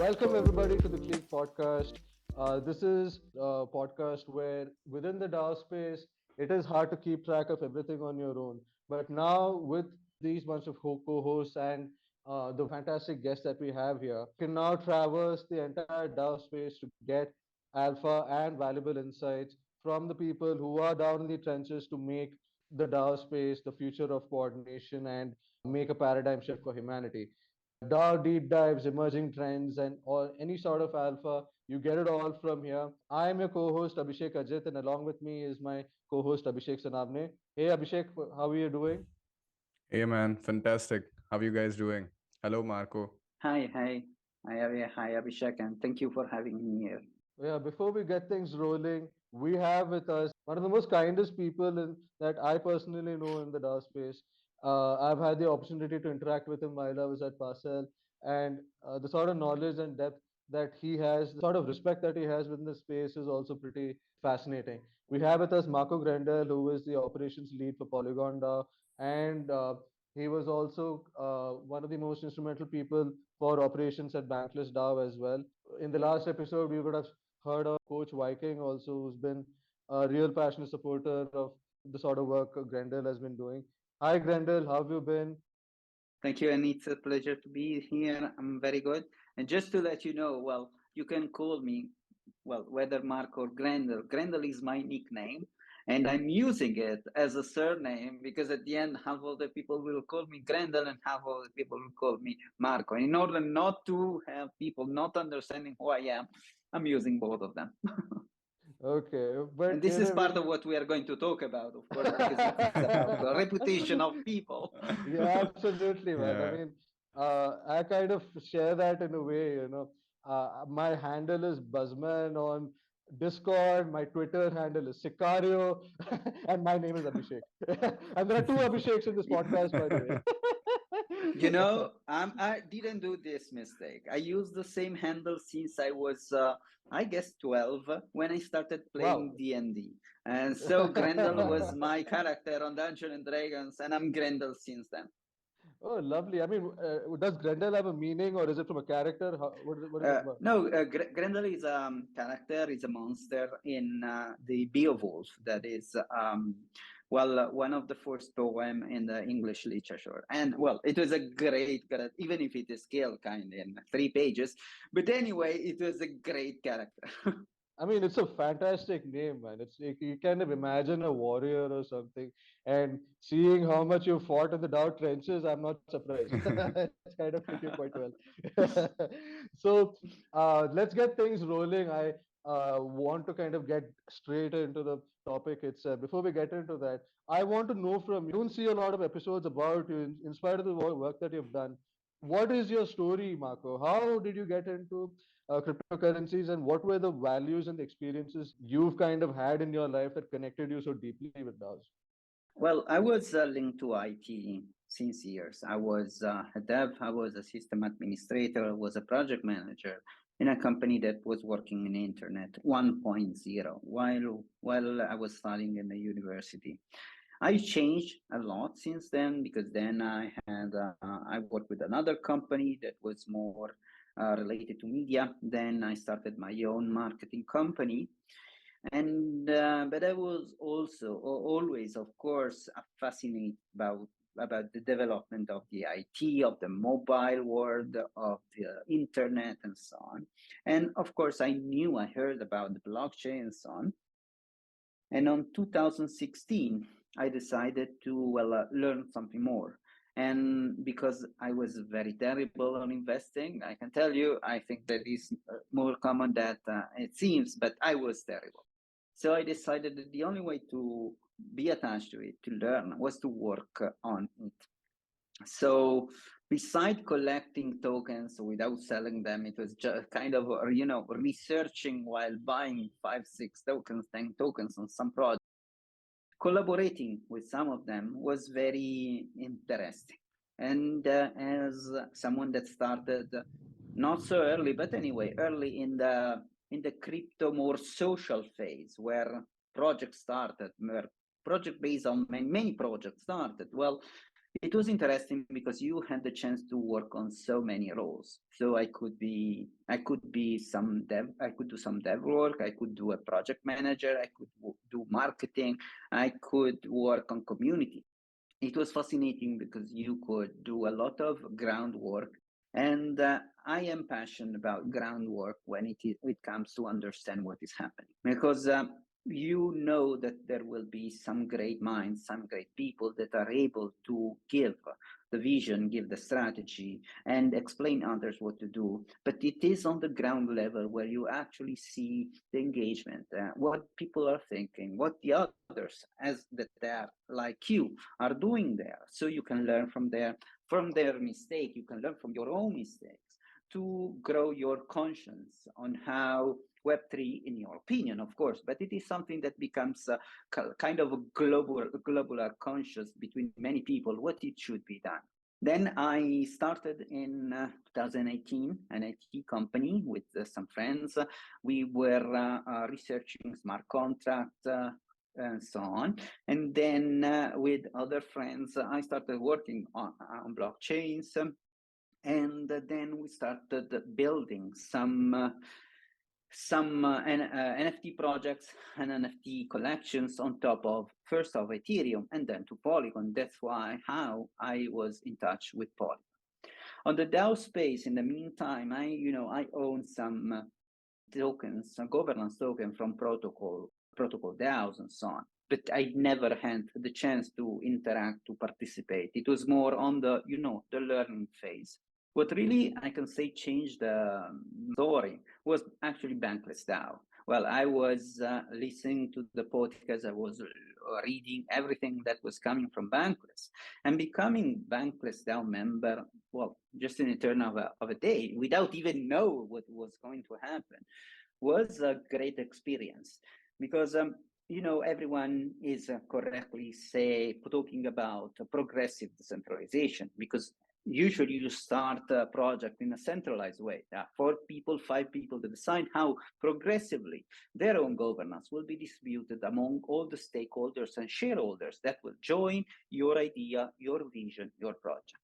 Welcome everybody to the Click podcast. This is a podcast where within the DAO space, it is hard to keep track of everything on your own. But now with these bunch of co-hosts and the fantastic guests that we have here, can now traverse the entire DAO space to get alpha and valuable insights from the people who are down in the trenches to make the DAO space the future of coordination and make a paradigm shift for humanity. DAO deep dives, emerging trends, and or any sort of alpha. You get it all from here. I am your co-host Abhishek Ajit, and along with me is my co-host Abhishek Sanavne. Hey Abhishek, how are you doing? Hey man, fantastic. How are you guys doing? Hello, Marco. Hi, Abhishek, and thank you for having me here. Yeah, before we get things rolling, we have with us one of the most kindest people that I personally know in the DAO space. I've had the opportunity to interact with him while I was at Parcel, and the sort of knowledge and depth that he has, the sort of respect that he has within the space is also pretty fascinating. We have with us Marco Grendel, who is the operations lead for PolygonDAO, and he was also one of the most instrumental people for operations at BanklessDAO as well. In the last episode, we would have heard of Coach Viking also, who's been a real passionate supporter of the sort of work Grendel has been doing. Hi, Grendel, how have you been? Thank you, and it's a pleasure to be here. I'm very good. And just to let you know, well, you can call me, well, whether Mark or Grendel. Grendel is my nickname, and I'm using it as a surname because at the end, half of the people will call me Grendel and half of the people will call me Marco. In order not to have people not understanding who I am, I'm using both of them. Okay, And but this is part of what we are going to talk about, of course, because it's about the reputation of people. yeah, absolutely, man. I Yeah. mean, I kind of share that in a way, you know. My handle is Buzzman on Discord. My Twitter handle is Sicario, and my name is Abhishek. And there are two Abhisheks in this podcast, by the way. You know, I didn't do this mistake. I used the same handle since I was, I guess, 12 when I started Wow. playing D&D. And so Grendel was my character on Dungeons and Dragons, and I'm Grendel since then. Oh, lovely. I mean, does Grendel have a meaning or is it from a character? What is it about? No, Grendel is a character, is a monster in the Beowulf. That is, one of the first poem in the English literature. And well, it was a great character, even if it is scale kind in 3 pages. But anyway, it was a great character. I mean, it's a fantastic name, man. It's like you kind of imagine a warrior or something, and seeing how much you fought in the dark trenches, I'm not surprised. It's kind of fit you quite well. So, let's get things rolling. I want to kind of get straight into the topic itself. Before we get into that, I want to know from you. I don't see a lot of episodes about you, in spite of the work that you've done. What is your story, Marco? How did you get into cryptocurrencies, and what were the values and the experiences you've kind of had in your life that connected you so deeply with DAOs? Well, I was linked to IT since years. I was a dev, I was a system administrator, I was a project manager in a company that was working in internet 1.0 while I was studying in the university. I changed a lot since then because then I worked with another company that was more related to media. Then I started my own marketing company, and but I was also always, of course, fascinated about the development of the IT, of the mobile world, of the internet, and so on. And of course, I heard about the blockchain and so on. And on 2016, I decided to learn something more. And because I was very terrible on investing, I can tell you, I think that is more common than it seems, but I was terrible. So I decided that the only way to be attached to it, to learn, was to work on it. So beside collecting tokens without selling them, it was just kind of, researching while buying 5, 6 tokens, 10 tokens on some project. Collaborating with some of them was very interesting. And as someone that started not so early, but anyway, early in the crypto more social phase, where projects started, where project based on many projects started. Well, it was interesting because you had the chance to work on so many roles. So I could be some dev, I could do some dev work, I could do a project manager, I could do marketing, I could work on community. It was fascinating because you could do a lot of groundwork, and I am passionate about groundwork when it comes to understand what is happening, because you know that there will be some great minds, some great people that are able to give the vision, give the strategy, and explain others what to do. But it is on the ground level where you actually see the engagement, what people are thinking, what the others, as that they are like you, are doing there. So you can learn from their mistake. You can learn from your own mistakes to grow your conscience on how Web3, in your opinion, of course, but it is something that becomes kind of a global conscious between many people, what it should be done. Then I started in 2018 an IT company with some friends. We were researching smart contracts and so on. And then with other friends, I started working on blockchains. And then we started building some NFT projects and NFT collections on top of first of Ethereum and then to Polygon. That's how I was in touch with Polygon. On the DAO space, in the meantime, I own some tokens, some governance token from protocol DAOs and so on. But I never had the chance to interact, to participate. It was more on the learning phase. What really, I can say, changed the story was actually BanklessDAO. Well, I was listening to the podcast, I was reading everything that was coming from Bankless, and becoming BanklessDAO member, well, just in a turn of a day, without even know what was going to happen, was a great experience. Because everyone is correctly talking about progressive decentralization, because usually you start a project in a centralized way. 4 people, 5 people that decide how progressively their own governance will be distributed among all the stakeholders and shareholders that will join your idea, your vision, your project.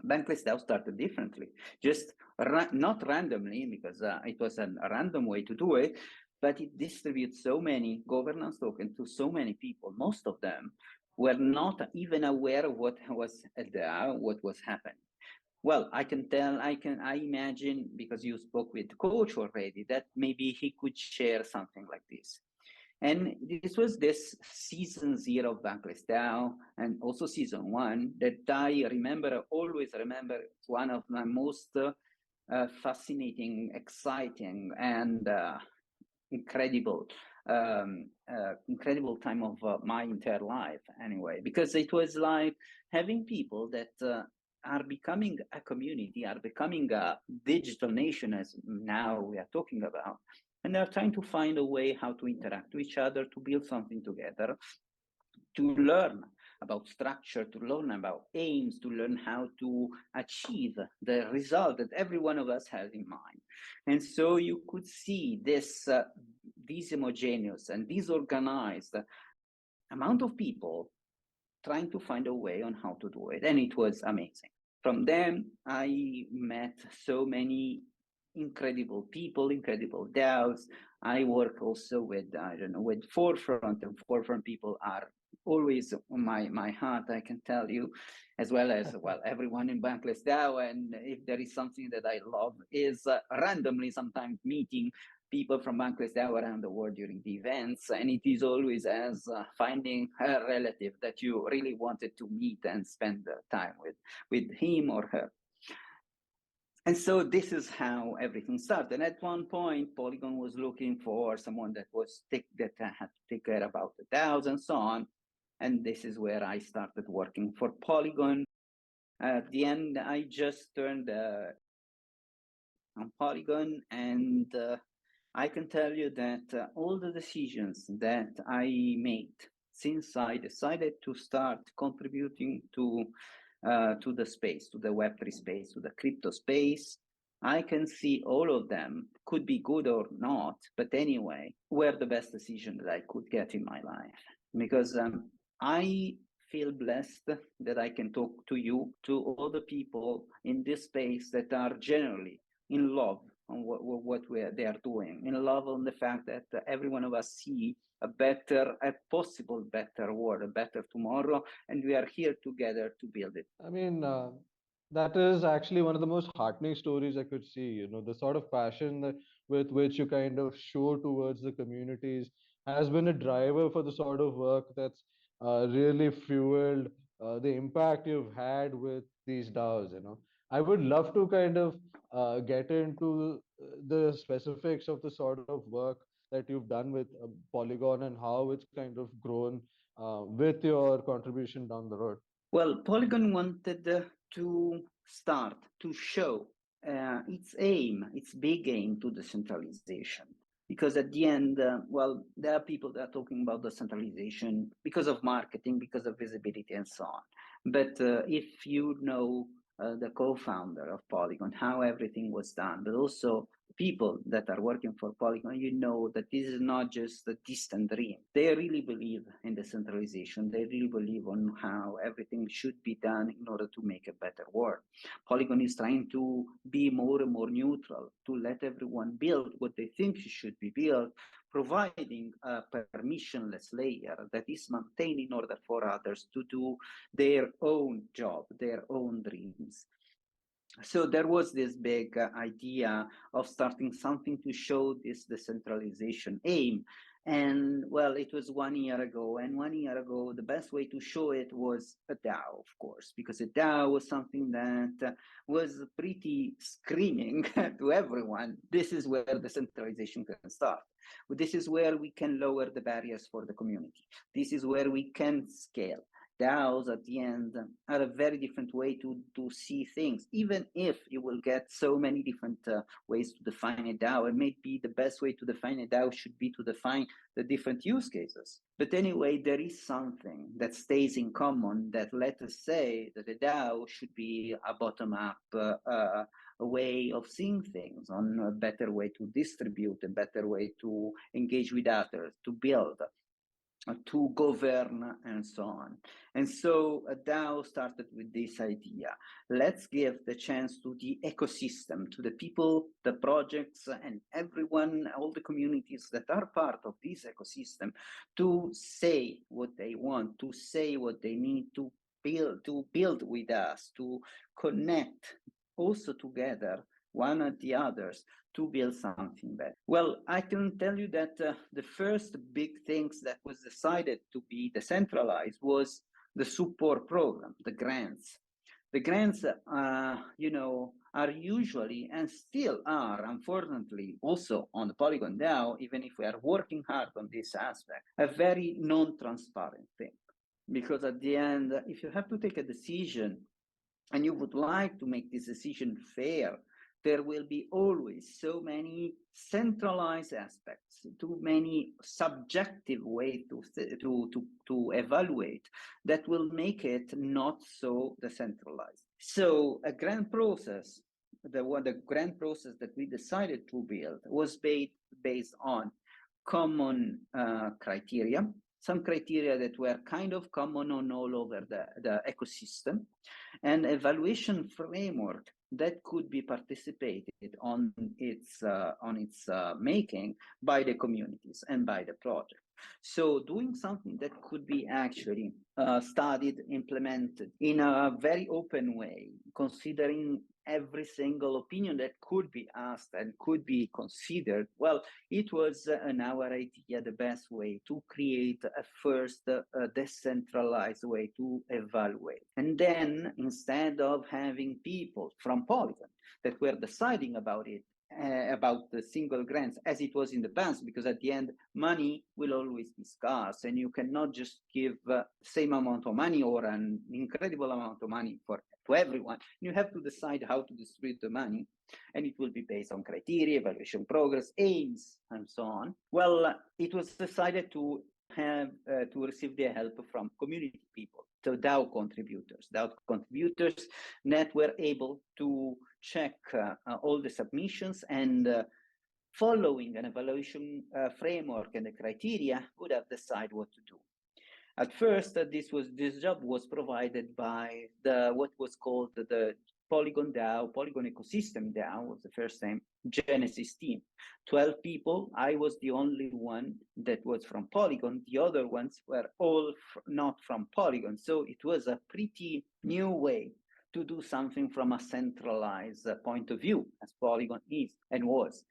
BanklessDAO started differently, just not randomly, because it was a random way to do it, but it distributes so many governance tokens to so many people. Most of them were not even aware of what was a DAO, what was happening. Well, I imagine, because you spoke with the coach already, that maybe he could share something like this. And this was this season 0 of BanklessDAO, and also season 1, that I always remember. It's one of my most fascinating, exciting, and incredible time of my entire life, anyway, because it was like having people that are becoming a community, are becoming a digital nation, as now we are talking about, and they're trying to find a way how to interact with each other, to build something together, to learn about structure, to learn about aims, to learn how to achieve the result that every one of us has in mind. And so you could see this homogeneous and disorganized amount of people trying to find a way on how to do it. And it was amazing. From them, I met so many incredible people, incredible DAOs. I work also with, with Forefront, and Forefront people are always on my heart, I can tell you, as well as, well, everyone in BanklessDAO. And if there is something that I love is randomly sometimes meeting people from BanklessDAO around the world during the events. And it is always as finding a relative that you really wanted to meet and spend time with him or her. And so this is how everything started. And at one point, Polygon was looking for someone that had to take care about the DAOs and so on. And this is where I started working for Polygon. At the end, I just turned on Polygon, and I can tell you that all the decisions that I made since I decided to start contributing to the space, to the Web3 space, to the crypto space, I can see all of them, could be good or not, but anyway, were the best decision that I could get in my life. Because I feel blessed that I can talk to you, to all the people in this space that are generally in love on what they are doing, in love on the fact that every one of us see a possible better world, a better tomorrow, and we are here together to build it. I mean, that is actually one of the most heartening stories I could see. You know, the sort of passion with which you kind of show towards the communities has been a driver for the sort of work that's really fueled the impact you've had with these DAOs. You know, I would love to kind of get into the specifics of the sort of work that you've done with Polygon and how it's kind of grown with your contribution down the road. Well, Polygon wanted to start to show its aim, its big aim to decentralization. Because at the end, well, there are people that are talking about decentralization because of marketing, because of visibility, and so on. But if you know the co-founder of Polygon, how everything was done, but also people that are working for Polygon, you know that this is not just a distant dream. They really believe in decentralization. They really believe on how everything should be done in order to make a better world. Polygon is trying to be more and more neutral, to let everyone build what they think should be built, providing a permissionless layer that is maintained in order for others to do their own job, their own dreams. So there was this big idea of starting something to show this decentralization aim. And well, it was 1 year ago. And 1 year ago, the best way to show it was a DAO, of course, because a DAO was something that was pretty screaming to everyone. This is where decentralization can start. This is where we can lower the barriers for the community. This is where we can scale. DAOs at the end are a very different way to see things, even if you will get so many different ways to define a DAO. And maybe the best way to define a DAO should be to define the different use cases. But anyway, there is something that stays in common that let us say that a DAO should be a bottom-up a way of seeing things, on a better way to distribute, a better way to engage with others, to build, to govern, and so on. And so a DAO started with this idea. Let's give the chance to the ecosystem, to the people, the projects, and everyone, all the communities that are part of this ecosystem, to say what they want, to say what they need to build with us, to connect also together one and the others, to build something better. Well, I can tell you that the first big things that was decided to be decentralized was the support program, the grants. The grants, you know, are usually and still are, unfortunately, also on the PolygonDAO, even if we are working hard on this aspect, a very non-transparent thing. Because at the end, if you have to take a decision and you would like to make this decision fair, there will be always so many centralized aspects, too many subjective ways to evaluate that will make it not so decentralized. So a grant process, the grant process that we decided to build was based on common criteria, some criteria that were kind of common on all over the ecosystem, and evaluation framework that could be participated on its making by the communities and by the project. So doing something that could be actually studied, implemented in a very open way, considering every single opinion that could be asked and could be considered, well, it was in our idea the best way to create a first decentralized way to evaluate. And then instead of having people from Polygon that were deciding about it, about the single grants as it was in the past, because at the end, money will always be scarce and you cannot just give the same amount of money or an incredible amount of money to everyone. You have to decide how to distribute the money, and it will be based on criteria, evaluation progress, aims, and so on. Well, it was decided to have to receive the help from community people, so DAO contributors that were able to check all the submissions and following an evaluation framework and the criteria would have decided what to do. At first, this job was provided by what was called the PolygonDAO, Polygon Ecosystem DAO was the first time, Genesis team. 12 people. I was the only one that was from Polygon. The other ones were all not from Polygon. So it was a pretty new way to do something from a centralized point of view, as Polygon is and was.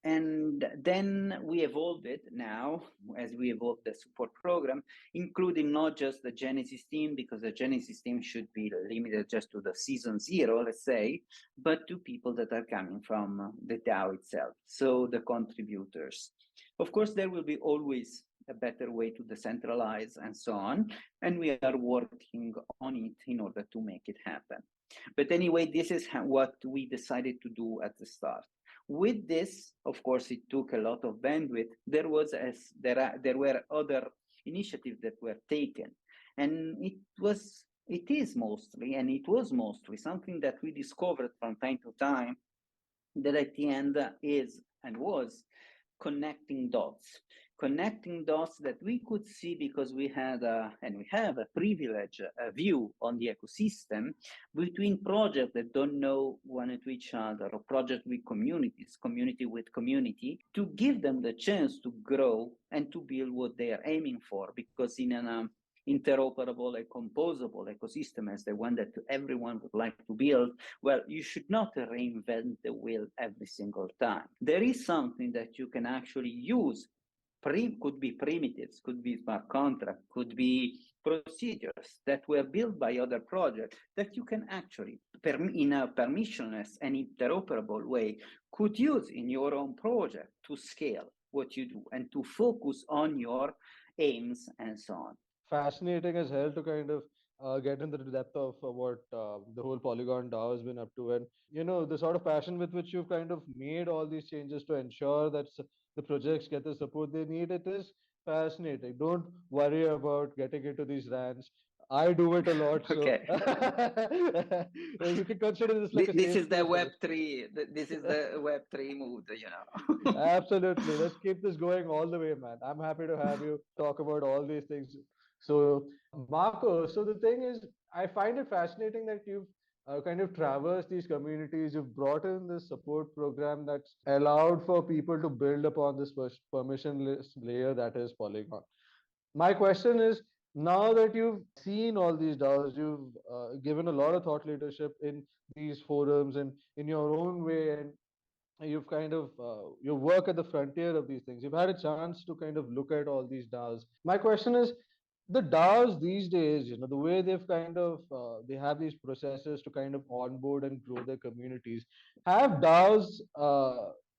And then we evolved it now as we evolved the support program, including not just the Genesis team, because the Genesis team should be limited just to the season 0, let's say, but to people that are coming from the DAO itself, so the contributors. Of course, there will be always a better way to decentralize and so on, and we are working on it in order to make it happen. But anyway, this is what we decided to do at the start. With this, of course, it took a lot of bandwidth. There were other initiatives that were taken, and it was mostly something that we discovered from time to time, that at the end is and was connecting dots that we could see, because we had and we have a privilege, a view on the ecosystem between projects that don't know one to each other, or projects with communities, community with community, to give them the chance to grow and to build what they are aiming for. Because in an interoperable and composable ecosystem as the one that everyone would like to build, well, you should not reinvent the wheel every single time. There is something that you can actually use. Could be primitives, could be smart contract, could be procedures that were built by other projects that you can actually, in a permissionless and interoperable way, could use in your own project to scale what you do and to focus on your aims and so on. Fascinating as hell to kind of get into the depth of what the whole Polygon DAO has been up to, and the sort of passion with which you've kind of made all these changes to ensure that the projects get the support they need. It is fascinating. Don't worry about getting into these rants. I do it a lot, so Okay. you can consider this like This a is the Web3. This is the Web3 mood, Absolutely. Let's keep this going all the way, man. I'm happy to have you talk about all these things. So, Marco, so the thing is, I find it fascinating that you've kind of traversed these communities. You've brought in this support program that's allowed for people to build upon this permissionless layer that is Polygon. My question is, now that you've seen all these DAOs, you've given a lot of thought leadership in these forums and in your own way, and you've kind of you work at the frontier of these things. You've had a chance to kind of look at all these DAOs. My question is, the DAOs these days, the way they've kind of they have these processes to kind of onboard and grow their communities. Have DAOs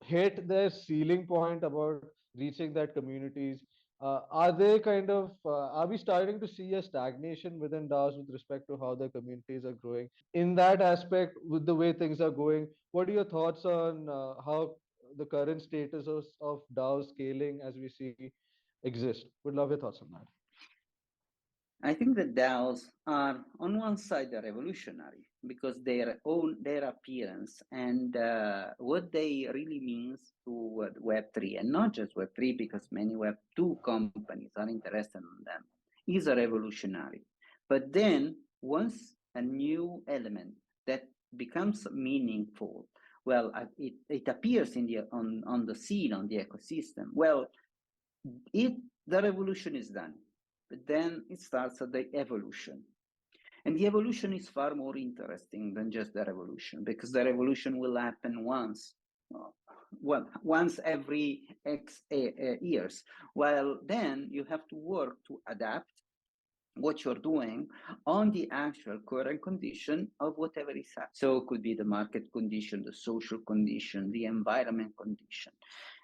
hit their ceiling point about reaching that communities? Are they kind of are we starting to see a stagnation within DAOs with respect to how their communities are growing? In that aspect, with the way things are going, what are your thoughts on how the current status of DAO scaling as we see exist? Would love your thoughts on that. I think the DAOs are, on one side, they're revolutionary because their appearance and what they really means to Web3, and not just Web3, because many Web2 companies are interested in them, is a revolutionary. But then once a new element that becomes meaningful, well, it appears on the scene, on the ecosystem. Well, the revolution is done. But then it starts at the evolution. And the evolution is far more interesting than just the revolution, because the revolution will happen once every X years. While then you have to work to adapt what you're doing on the actual current condition of whatever is happening. So it could be the market condition, the social condition, the environment condition.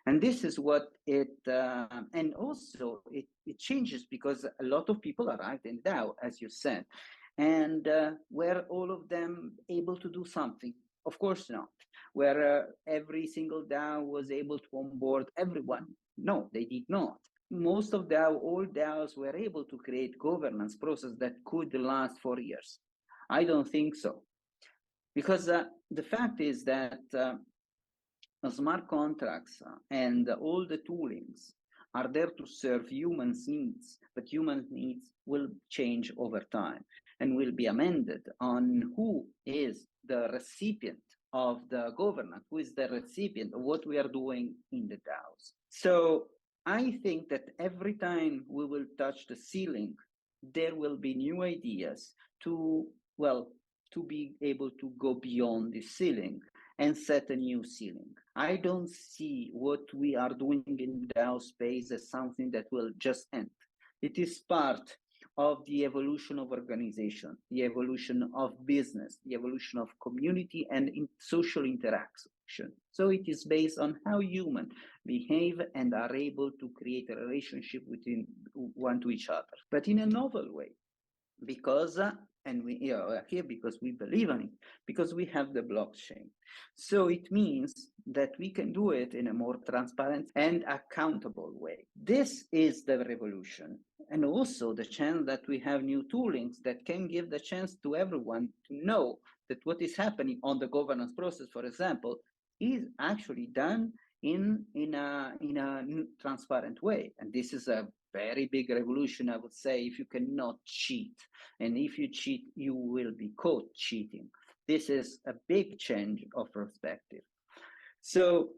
And this is what and also it changes because a lot of people arrived in DAO, as you said, and were all of them able to do something? Of course not. Where every single DAO was able to onboard everyone? No, they did not. Most of all DAOs were able to create governance process that could last for years. I don't think so. Because the fact is that smart contracts and all the toolings are there to serve humans' needs, but human needs will change over time and will be amended on who is the recipient of the governance, who is the recipient of what we are doing in the DAOs. So I think that every time we will touch the ceiling, there will be new ideas to be able to go beyond the ceiling and set a new ceiling. I don't see what we are doing in DAO space as something that will just end. It is part of the evolution of organization, the evolution of business, the evolution of community and social interaction. So it is based on how humans behave and are able to create a relationship between one to each other, but in a novel way, because and we are here because we believe in it, because we have the blockchain. So it means that we can do it in a more transparent and accountable way. This is the revolution. And also the chance that we have new toolings that can give the chance to everyone to know that what is happening on the governance process, for example, is actually done in a transparent way. And this is a very big revolution, I would say, if you cannot cheat. And if you cheat, you will be caught cheating. This is a big change of perspective. So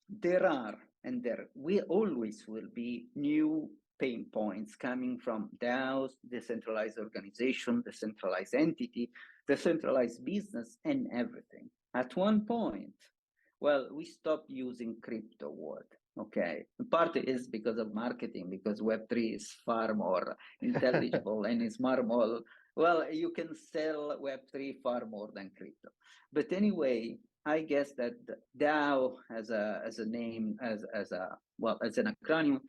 there are, and there we always will be new pain points coming from DAOs, decentralized organization, decentralized entity, decentralized business, and everything. At one point, well, we stopped using crypto word. Okay, part is because of marketing, because Web3 is far more intelligible and is far more, well, you can sell Web3 far more than crypto. But anyway, I guess that DAO as a name, as an acronym,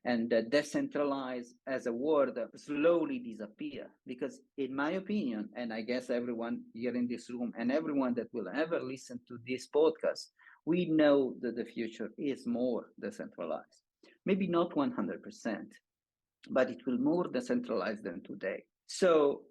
and decentralize as a word slowly disappear, because in my opinion, and I guess everyone here in this room and everyone that will ever listen to this podcast, we know that the future is more decentralized. Maybe not 100%, but it will more decentralized than today. So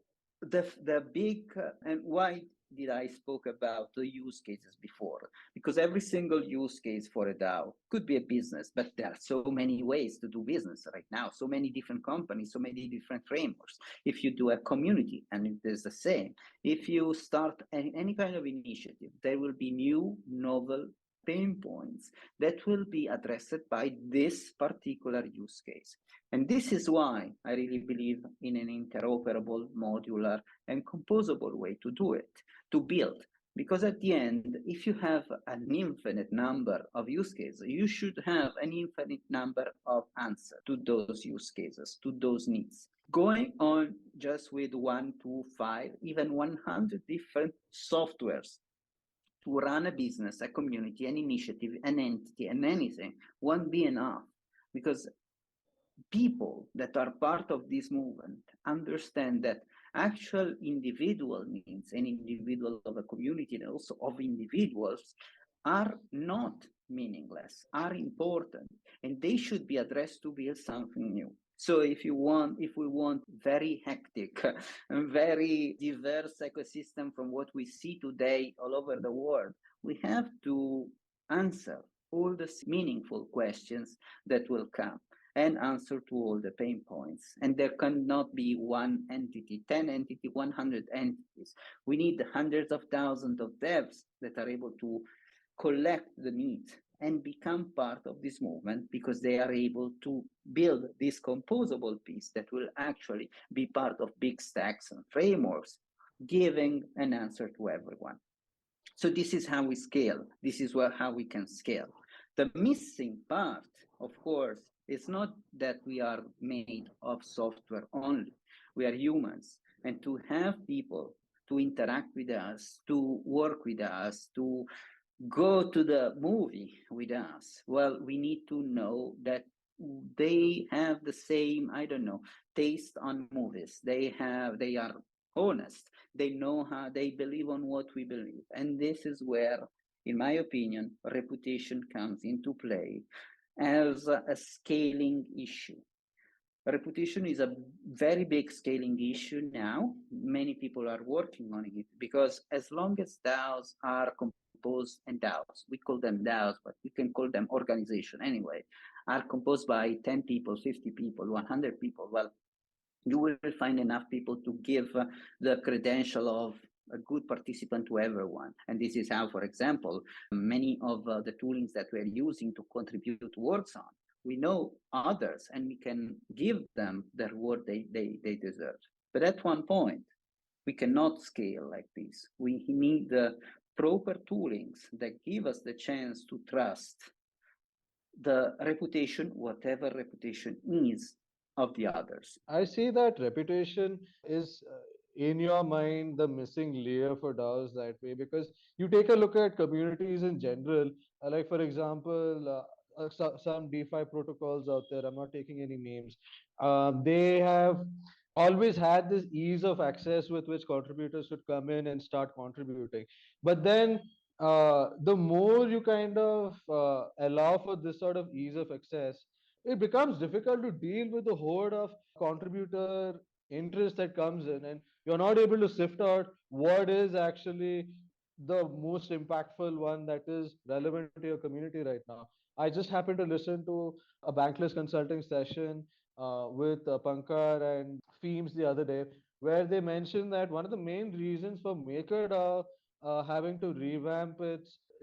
the big, and why did I spoke about the use cases before? Because every single use case for a DAO could be a business, but there are so many ways to do business right now, so many different companies, so many different frameworks. If you do a community, and it is the same. If you start any kind of initiative, there will be new, novel pain points that will be addressed by this particular use case. And this is why I really believe in an interoperable, modular, and composable way to do it, to build. Because at the end, if you have an infinite number of use cases, you should have an infinite number of answers to those use cases, to those needs. Going on just with 1, 2, 5, even 100 different softwares to run a business, a community, an initiative, an entity, and anything won't be enough, because people that are part of this movement understand that actual individual needs and individual of a community and also of individuals are not meaningless, are important, and they should be addressed to build something new. So if we want very hectic and very diverse ecosystem from what we see today all over the world, we have to answer all the meaningful questions that will come and answer to all the pain points. And there cannot be one entity, 10 entities, 100 entities. We need hundreds of thousands of devs that are able to collect the needs and become part of this movement, because they are able to build this composable piece that will actually be part of big stacks and frameworks, giving an answer to everyone. So this is how we scale. This is how we can scale. The missing part, of course, is not that we are made of software only. We are humans. And to have people to interact with us, to work with us, to go to the movie with us, well, we need to know that they have the same, I don't know, taste on movies. They are honest. They know how, they believe on what we believe. And this is where, in my opinion, reputation comes into play as a scaling issue. Reputation is a very big scaling issue now. Many people are working on it, because as long as DAOs are composed, and DAOs, we call them DAOs, but we can call them organization anyway, are composed by 10 people, 50 people, 100 people, well, you will find enough people to give the credential of a good participant to everyone. And this is how, for example, many of the toolings that we're using to contribute works on, we know others and we can give them the reward they deserve. But at one point, we cannot scale like this. We need the proper toolings that give us the chance to trust the reputation, whatever reputation is, of the others. I see that reputation is in your mind the missing layer for DAOs that way, because you take a look at communities in general, like for example, some DeFi protocols out there. I'm not taking any names. They have always had this ease of access with which contributors should come in and start contributing. But then the more you kind of allow for this sort of ease of access, it becomes difficult to deal with the horde of contributor interest that comes in, and you're not able to sift out what is actually the most impactful one that is relevant to your community right now. I just happened to listen to a Bankless consulting session with Pankar and Feems the other day, where they mentioned that one of the main reasons for MakerDAO having to revamp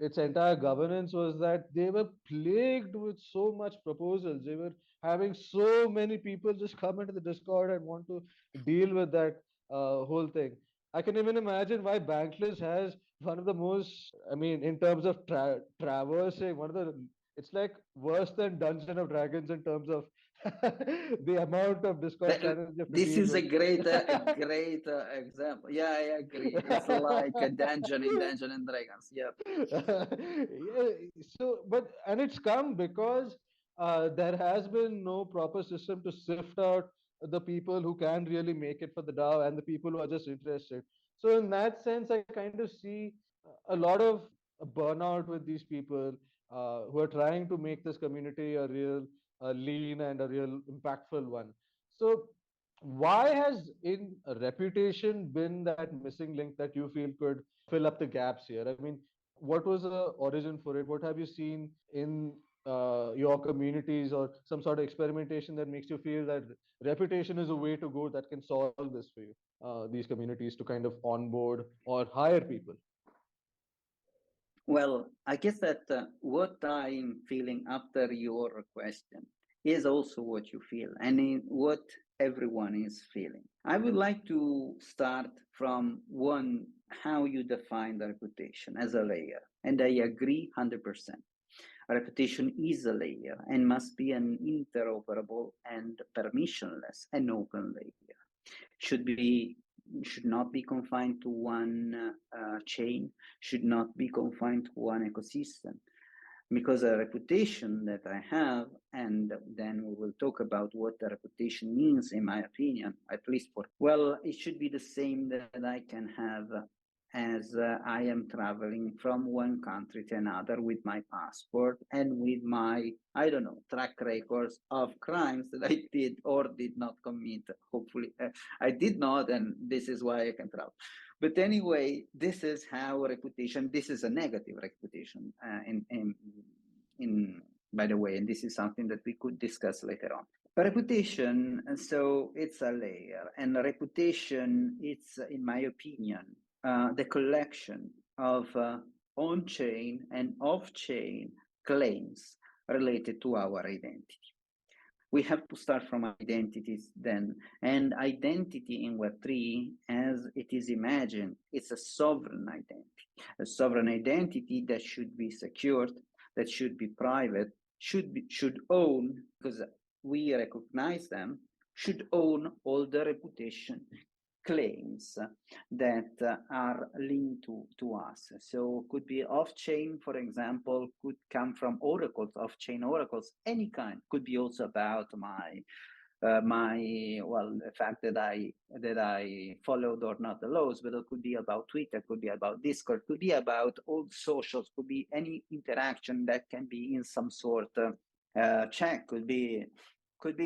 its entire governance was that they were plagued with so much proposals. They were having so many people just come into the Discord and want to deal with that whole thing. I can even imagine why Bankless has one of the most, I mean, in terms of traversing, one of the, it's like worse than Dungeon of Dragons in terms of the amount of Discord channels you have to This deal is with. a great example. Yeah, I agree. It's like a dungeon in Dungeon and Dragons. Yep. Yeah, so but and it's come because there has been no proper system to sift out the people who can really make it for the DAO and the people who are just interested. So in that sense, I kind of see a lot of burnout with these people who are trying to make this community a real lean and a real impactful one. So why has in reputation been that missing link that you feel could fill up the gaps here? I mean, what was the origin for it? What have you seen in your communities, or some sort of experimentation that makes you feel that reputation is a way to go that can solve this for you, these communities to kind of onboard or hire people? Well, I guess that what I'm feeling after your question is also what you feel and what everyone is feeling. I would like to start from one, how you define the reputation as a layer. And I agree 100%. Reputation is a layer and must be an interoperable and permissionless and open layer. Should not be confined to one chain, should not be confined to one ecosystem. Because a reputation that I have, and then we will talk about what the reputation means, in my opinion, at least for, well, it should be the same that I can have as I am traveling from one country to another with my passport and with my, I don't know, track records of crimes that I did or did not commit. Hopefully, I did not, and this is why I can travel. But anyway, this is how reputation, this is a negative reputation by the way, and this is something that we could discuss later on. Reputation, so it's a layer, and reputation, it's, in my opinion, the collection of on-chain and off-chain claims related to our identity. We have to start from identities then, and identity in Web3, as it is imagined, it's a sovereign identity that should be secured, that should be private, should own, because we recognize them, should own all the reputation claims that are linked to us. So could be off-chain, for example, could come from oracles, off-chain oracles, any kind. Could be also about my the fact that I followed or not the laws, but it could be about Twitter, could be about Discord, could be about all socials, could be any interaction that can be in some sort of check, could be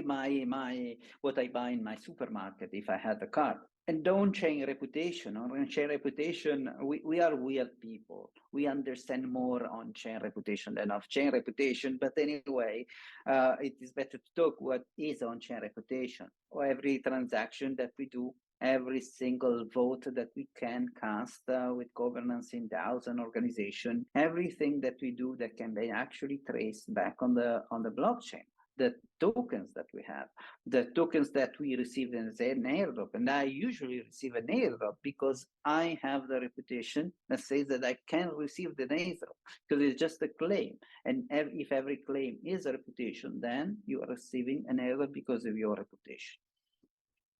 my what I buy in my supermarket if I had a card. And on-chain reputation. On-chain reputation, we are weird people. We understand more on-chain reputation than off-chain reputation. But anyway, it is better to talk what is on-chain reputation. Or every transaction that we do, every single vote that we can cast with governance in DAOs and organization, everything that we do that can be actually traced back on the blockchain. The tokens that we have, the tokens that we receive as an airdrop. And I usually receive an airdrop because I have the reputation that says that I can receive the airdrop because it's just a claim. And if every claim is a reputation, then you are receiving an airdrop because of your reputation.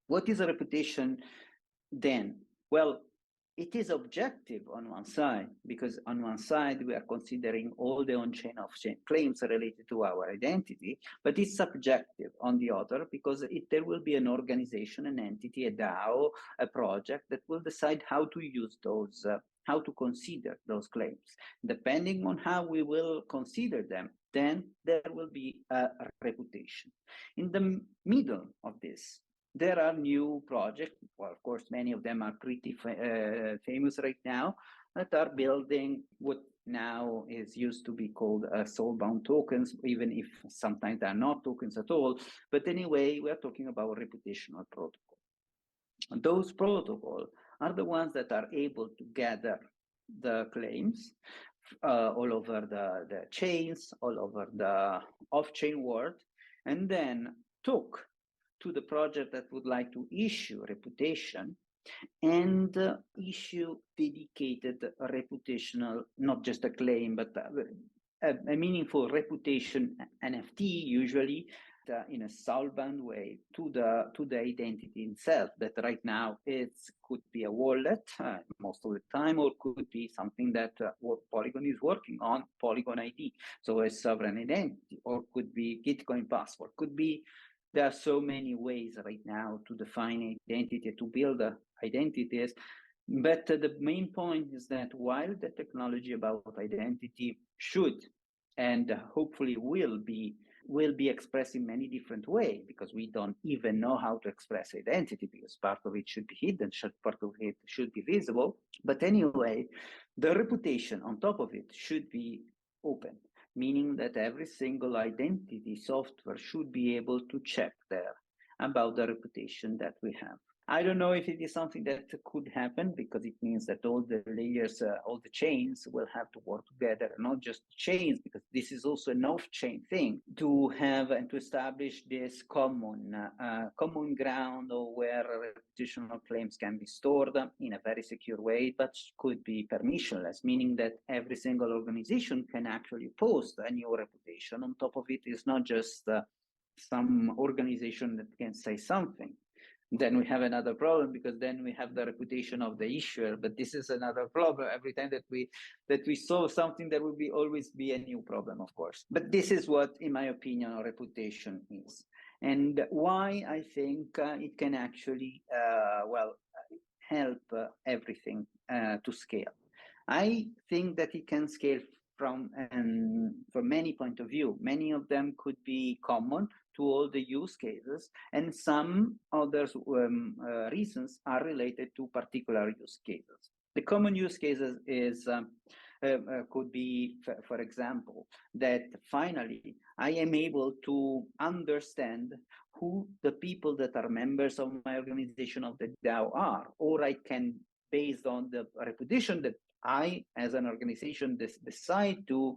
What is a reputation then? Well, it is objective on one side, because on one side, we are considering all the on-chain, off-chain claims related to our identity, but it's subjective on the other, because there will be an organization, an entity, a DAO, a project that will decide how to use those, how to consider those claims. Depending on how we will consider them, then there will be a reputation. In the middle of this, there are new projects, well, of course, many of them are pretty famous right now, that are building what now is used to be called soulbound tokens, even if sometimes they're not tokens at all. But anyway, we're talking about reputational protocol. And those protocols are the ones that are able to gather the claims all over the chains, all over the off-chain world, and then talk to the project that would like to issue reputation and issue dedicated reputational, not just a claim, but a meaningful reputation NFT, usually in a soulbound way to the identity itself. That right now it could be a wallet most of the time, or could be something that what Polygon is working on, Polygon ID, so a sovereign identity, or could be Gitcoin password, could be. There are so many ways right now to define identity, to build identities. But the main point is that while the technology about identity should and hopefully will be expressed in many different ways, because we don't even know how to express identity, because part of it should be hidden, part of it should be visible. But anyway, the reputation on top of it should be open, meaning that every single identity software should be able to check there about the reputation that we have. I don't know if it is something that could happen, because it means that all the layers, all the chains will have to work together, not just chains, because this is also an off-chain thing, to have and to establish this common ground where reputational claims can be stored in a very secure way, but could be permissionless, meaning that every single organization can actually post a new reputation. On top of it is not just some organization that can say something. Then we have another problem, because then we have the reputation of the issuer. But this is another problem. Every time that we solve something, there will always be a new problem, of course. But this is what, in my opinion, reputation is, and why I think it can actually help everything to scale. I think that it can scale from many points of view. Many of them could be common to all the use cases, and some other reasons are related to particular use cases. The common use cases is could be, for example, that finally I am able to understand who the people that are members of my organization, of the DAO, are, or I can, based on the reputation that I, as an organization, decide to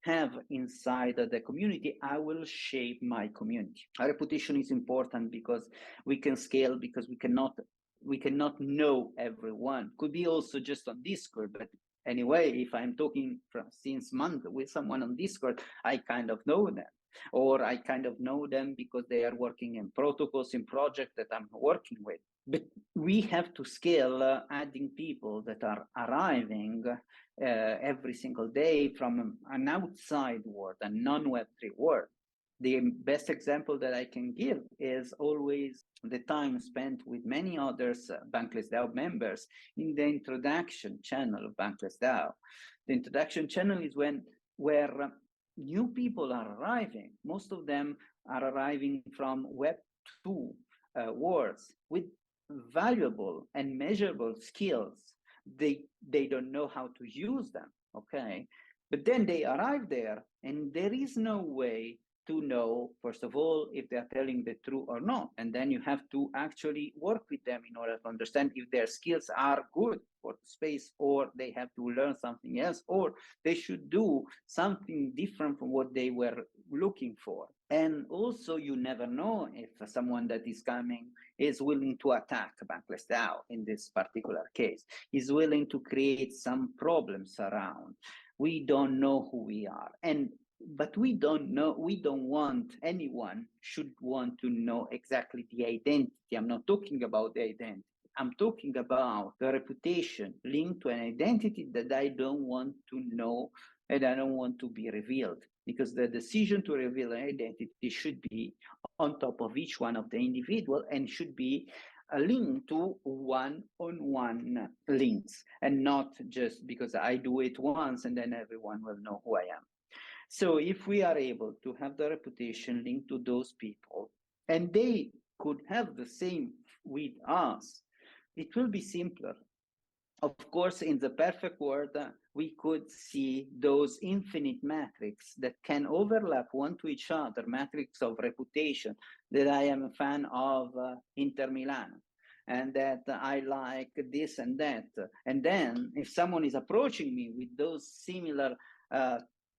have inside the community, I will shape my community. Our reputation is important because we can scale, because we cannot know everyone. Could be also just on Discord, but anyway, if I'm talking since months with someone on Discord, I kind of know them, or I kind of know them because they are working in protocols, in projects that I'm working with. But we have to scale, adding people that are arriving every single day from an outside world, a non-Web3 world. The best example that I can give is always the time spent with many others BanklessDAO members in the introduction channel of BanklessDAO. The introduction channel is where new people are arriving. Most of them are arriving from Web2 worlds with valuable and measurable skills, they don't know how to use them. Okay, but then they arrive there, and there is no way to know, first of all, if they are telling the truth or not. And then you have to actually work with them in order to understand if their skills are good for the space, or they have to learn something else, or they should do something different from what they were looking for. And also, you never know if someone that is coming is willing to attack BanklessDAO in this particular case, is willing to create some problems around. We don't know who we are. But we don't want anyone should want to know exactly the identity. I'm not talking about the identity. I'm talking about the reputation linked to an identity that I don't want to know and I don't want to be revealed, because the decision to reveal an identity should be on top of each one of the individual and should be a link to one-on-one links, and not just because I do it once and then everyone will know who I am. So if we are able to have the reputation linked to those people, and they could have the same with us, it will be simpler. Of course, in the perfect world, we could see those infinite metrics that can overlap one to each other, metrics of reputation, that I am a fan of Inter Milan, and that I like this and that. And then if someone is approaching me with those similar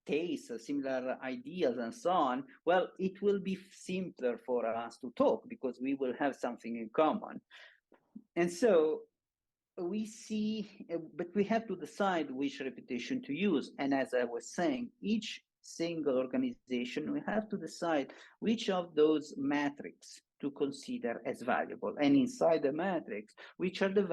tastes, similar ideas, and so on, well, it will be simpler for us to talk because we will have something in common. And so we see, but we have to decide which reputation to use. And as I was saying, each single organization, we have to decide which of those metrics to consider as valuable. And inside the matrix, which are the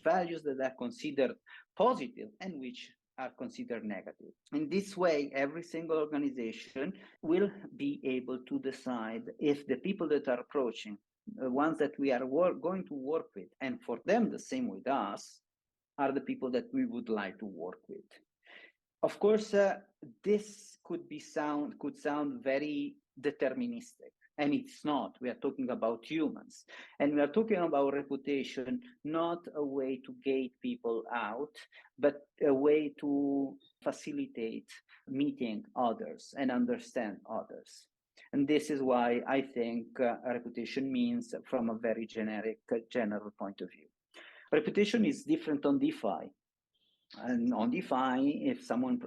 values that are considered positive and which are considered negative. In this way, every single organization will be able to decide if the people that are approaching, the ones that we are going to work with, and for them the same with us, are the people that we would like to work with. Of course, this could sound very deterministic, and it's not. We are talking about humans, and we are talking about reputation, not a way to gate people out, but a way to facilitate meeting others and understand others. And this is why I think reputation means, from a very general point of view. Reputation is different on DeFi. And on DeFi, if someone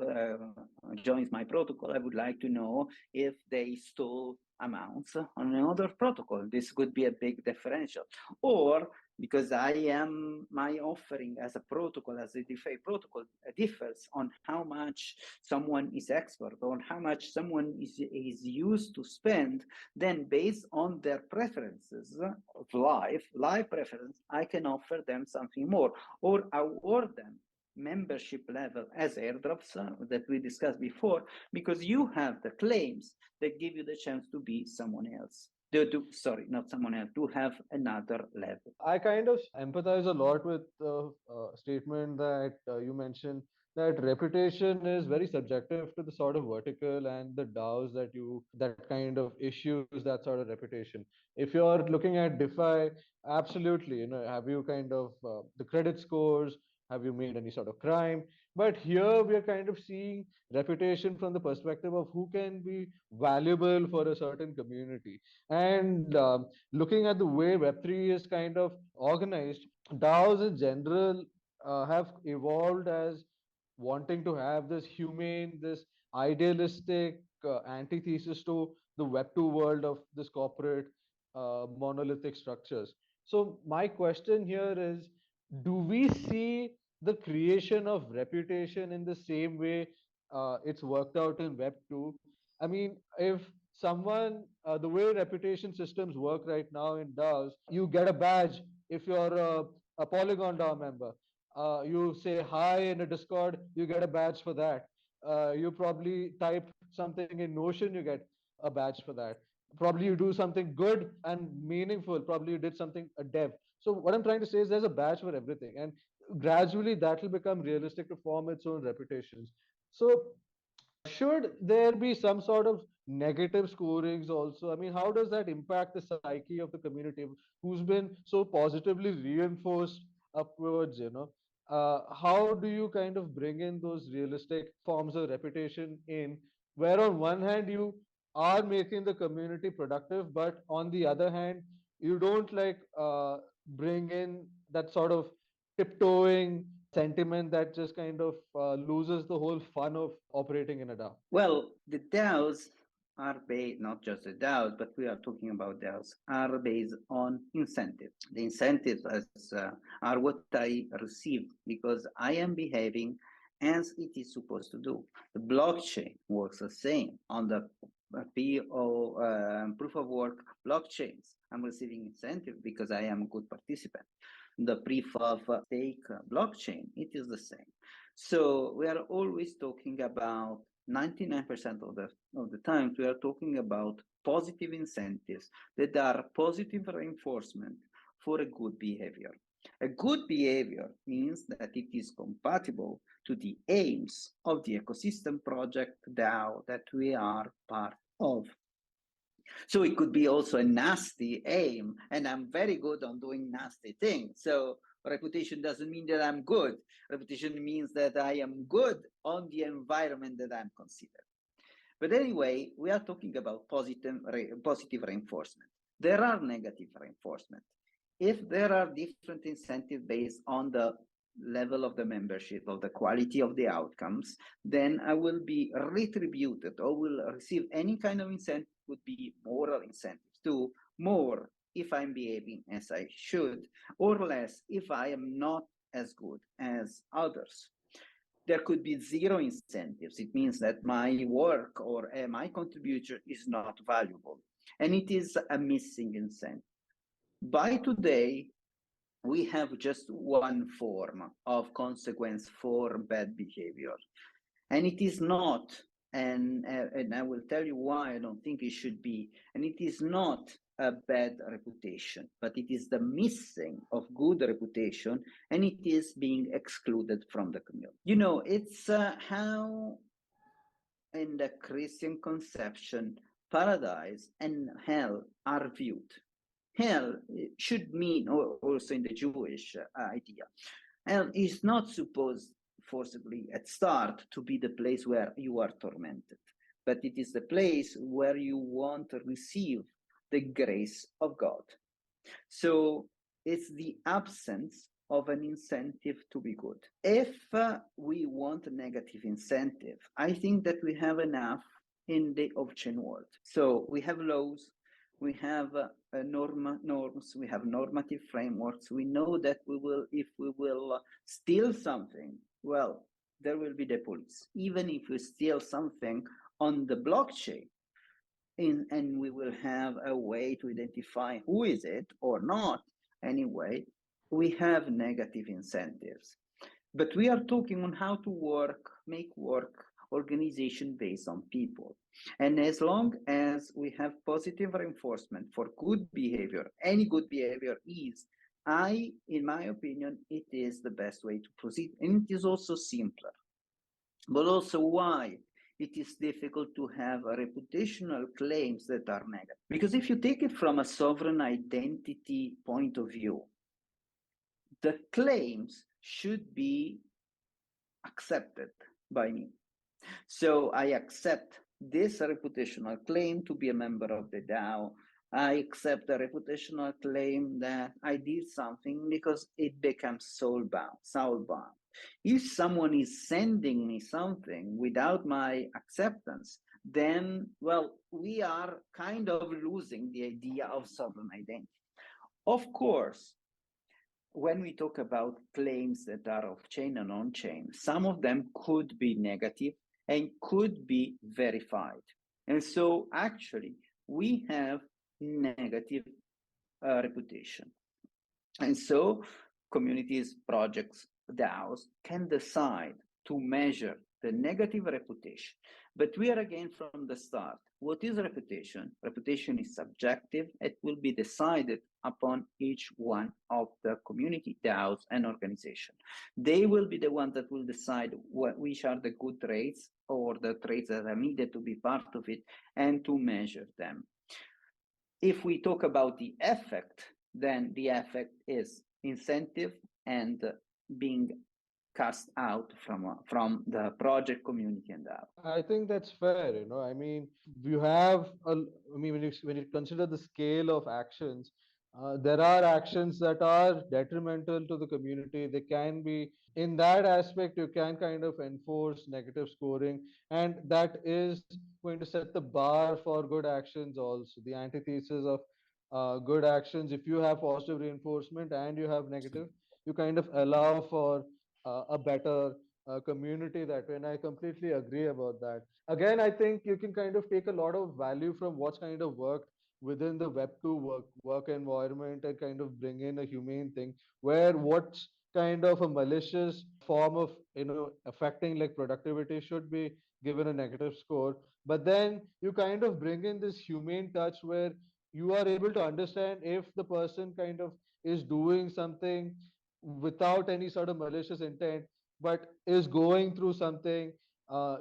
joins my protocol, I would like to know if they stole amounts on another protocol. This could be a big differential. Or because my offering as a protocol, as a DeFi protocol, differs on how much someone is expert, on how much someone is used to spend, then based on their preferences of live preference, I can offer them something more, or award them membership level as airdrops that we discussed before, because you have the claims that give you the chance to be someone else. Not someone else, to have another level. I kind of empathize a lot with the statement that you mentioned, that reputation is very subjective to the sort of vertical and the DAOs that kind of issues that sort of reputation. If you're looking at DeFi, absolutely, have you kind of the credit scores? Have you made any sort of crime? But here we are kind of seeing reputation from the perspective of who can be valuable for a certain community. And looking at the way Web3 is kind of organized, DAOs in general have evolved as wanting to have this humane, this idealistic antithesis to the Web2 world of this corporate monolithic structures. So, my question here is, do we see the creation of reputation in the same way it's worked out in Web2? I mean, if someone, the way reputation systems work right now in DAOs, you get a badge if you're a PolygonDAO member. You say hi in a Discord, you get a badge for that. You probably type something in Notion, you get a badge for that. Probably you do something good and meaningful. Probably you did something a dev. So what I'm trying to say is there's a badge for everything, and gradually that will become realistic to form its own reputations. So should there be some sort of negative scorings also? I mean, how does that impact the psyche of the community who's been so positively reinforced upwards, how do you kind of bring in those realistic forms of reputation in, where on one hand you are making the community productive, but on the other hand, you don't bring in that sort of tiptoeing sentiment that just kind of loses the whole fun of operating in a DAO? Well, the DAOs are based, not just the DAOs, but we are talking about DAOs, are based on incentives. The incentives are what I receive because I am behaving as it is supposed to do. The blockchain works the same on the proof of work blockchains. I'm receiving incentive because I am a good participant. The proof of stake blockchain, it is the same. So we are always talking about 99% of the time, we are talking about positive incentives that are positive reinforcement for a good behavior. A good behavior means that it is compatible to the aims of the ecosystem project DAO that we are part of. So it could be also a nasty aim, and I'm very good on doing nasty things. So reputation doesn't mean that I'm good. Reputation means that I am good on the environment that I'm considered. But anyway, we are talking about positive reinforcement. There are negative reinforcement. If there are different incentives based on the level of the membership, of the quality of the outcomes, then I will be retributed or will receive any kind of incentive, would be moral incentives to more if I'm behaving as I should, or less if I am not as good as others. There could be zero incentives. It means that my work or my contribution is not valuable, and it is a missing incentive. By today, we have just one form of consequence for bad behavior, and it is not, and I will tell you why I don't think it should be, and it is not a bad reputation, but it is the missing of good reputation, and it is being excluded from the community. You know, it's how in the Christian conception, paradise and hell are viewed. Hell should mean, or also in the Jewish idea, hell is not supposed forcibly at start to be the place where you are tormented, but it is the place where you want to receive the grace of God. So it's the absence of an incentive to be good. If we want a negative incentive, I think that we have enough in the off-chain world. So we have laws, we have norms, we have normative frameworks. We know that if we will steal something, well, there will be the police. Even if we steal something on the blockchain, and we will have a way to identify who is it or not, anyway, we have negative incentives. But we are talking on how to make work organization based on people. And as long as we have positive reinforcement for good behavior, any good behavior is, in my opinion, it is the best way to proceed. And it is also simpler. But also why it is difficult to have reputational claims that are negative. Because if you take it from a sovereign identity point of view, the claims should be accepted by me. So I accept this reputational claim to be a member of the DAO. I accept a reputational claim that I did something because it becomes soul-bound. If someone is sending me something without my acceptance, then, well, we are kind of losing the idea of sovereign identity. Of course, when we talk about claims that are off-chain and on-chain, some of them could be negative and could be verified. And so actually, we have negative reputation. And so communities, projects, DAOs can decide to measure the negative reputation. But we are again from the start. What is reputation? Reputation is subjective. It will be decided upon each one of the community DAOs and organization. They will be the ones that will decide which are the good traits or the traits that are needed to be part of it and to measure them. If we talk about the effect, then the effect is incentive and being cast out from the project community and DAO. I think that's fair. I mean, you have when you consider the scale of actions, there are actions that are detrimental to the community. They can be, in that aspect, you can kind of enforce negative scoring, and that is going to set the bar for good actions also. The antithesis of good actions, if you have positive reinforcement and you have negative, you kind of allow for a better community that way. And I completely agree about that. Again, I think you can kind of take a lot of value from what's kind of worked within the Web2 work environment and kind of bring in a humane thing where what's kind of a malicious form of affecting like productivity should be given a negative score. But then you kind of bring in this humane touch where you are able to understand if the person kind of is doing something without any sort of malicious intent but is going through something.